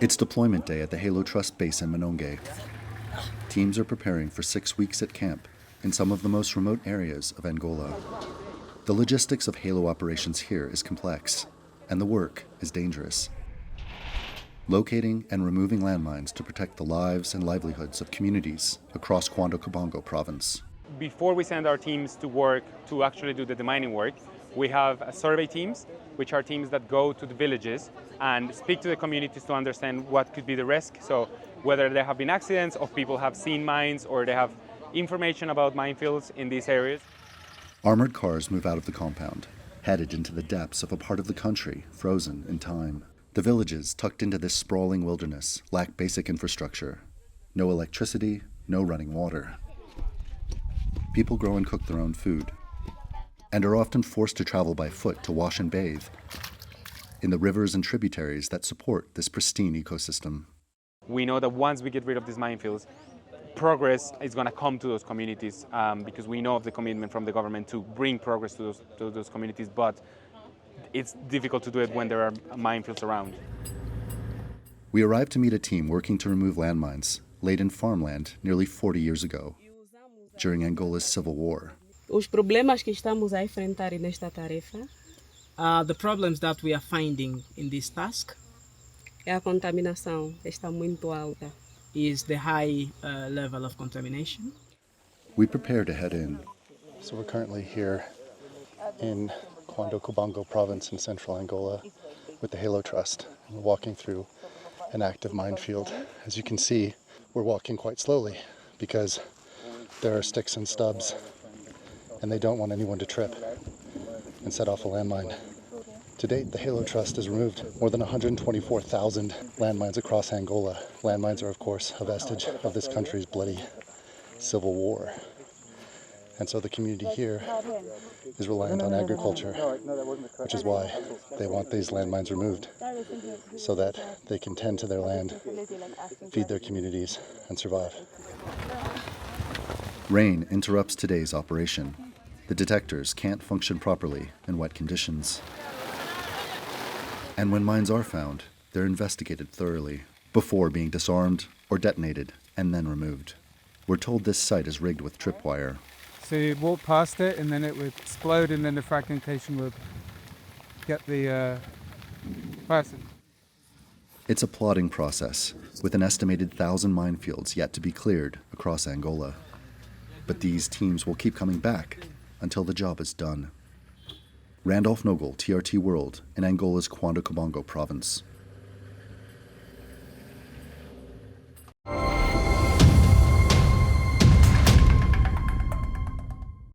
It's deployment day at the Halo Trust base in Mononge. Teams are preparing for 6 weeks at camp in some of the most remote areas of Angola. The logistics of Halo operations here is complex, and the work is dangerous. Locating and removing landmines to protect the lives and livelihoods of communities across Cuando Cubango province. Before we send our teams to work to actually do the demining work, we have survey teams, which are teams that go to the villages and speak to the communities to understand what could be the risk. So whether there have been accidents, or people have seen mines, or they have information about minefields in these areas. Armored cars move out of the compound, headed into the depths of a part of the country frozen in time. The villages tucked into this sprawling wilderness lack basic infrastructure. No electricity, no running water. People grow and cook their own food, and are often forced to travel by foot to wash and bathe in the rivers and tributaries that support this pristine ecosystem. We know that once we get rid of these minefields, progress is going to come to those communities because we know of the commitment from the government to bring progress to those communities, but it's difficult to do it when there are minefields around. We arrived to meet a team working to remove landmines laid in farmland nearly 40 years ago, during Angola's civil war. Os problemas que estamos a enfrentar nesta tarefa the problems that we are finding in this task é a contaminação, está muito alta. is the high level of contamination. We prepare to head in. So we're currently here in Cuando Cubango province in central Angola with the Halo Trust. We're walking through an active minefield. As you can see, we're walking quite slowly because there are sticks and stubs and they don't want anyone to trip and set off a landmine. To date, the Halo Trust has removed more than 124,000 landmines across Angola. Landmines are, of course, a vestige of this country's bloody civil war. And so the community here is reliant on agriculture, which is why they want these landmines removed, so that they can tend to their land, feed their communities, and survive. Rain interrupts today's operation. The detectors can't function properly in wet conditions. And when mines are found, they're investigated thoroughly before being disarmed or detonated and then removed. We're told this site is rigged with tripwire. So you walk past it and then it would explode and then the fragmentation would get the person. It's a plodding process with an estimated 1,000 minefields yet to be cleared across Angola. But these teams will keep coming back until the job is done. Randolph Nogel, TRT World, in Angola's Cuando Cubango province.